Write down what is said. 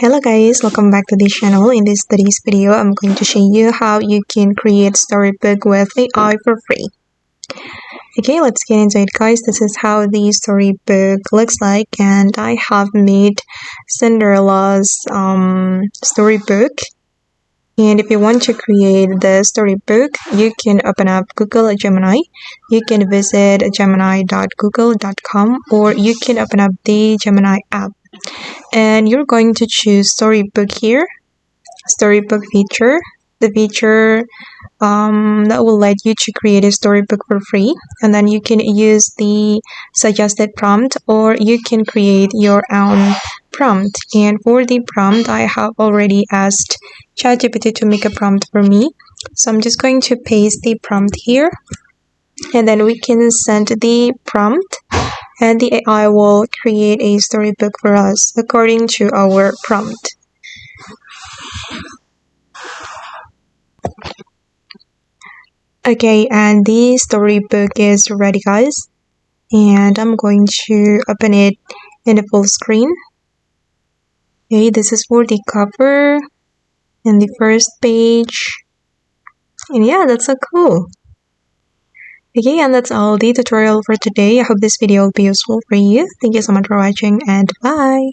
Hello guys, welcome back to this channel. In today's video, I'm going to show you how you can create storybook with AI for free. Okay, let's get into it guys. This is how the storybook looks like, and I have made Cinderella's storybook. And if you want to create the storybook, you can open up Google Gemini. You can visit gemini.google.com, or you can open up the Gemini app. And you're going to choose Storybook here, Storybook feature, the feature that will let you to create a storybook for free. And then you can use the suggested prompt, or you can create your own prompt. And for the prompt, I have already asked ChatGPT to make a prompt for me. So I'm just going to paste the prompt here, and then we can send the prompt, and the AI will create a storybook for us according to our prompt. Okay, and the storybook is ready guys, and I'm going to open it in the full screen. Okay, this is for the cover and the first page, and yeah, that's so cool. Okay, and that's all the tutorial for today. I hope this video will be useful for you. Thank you so much for watching, and bye.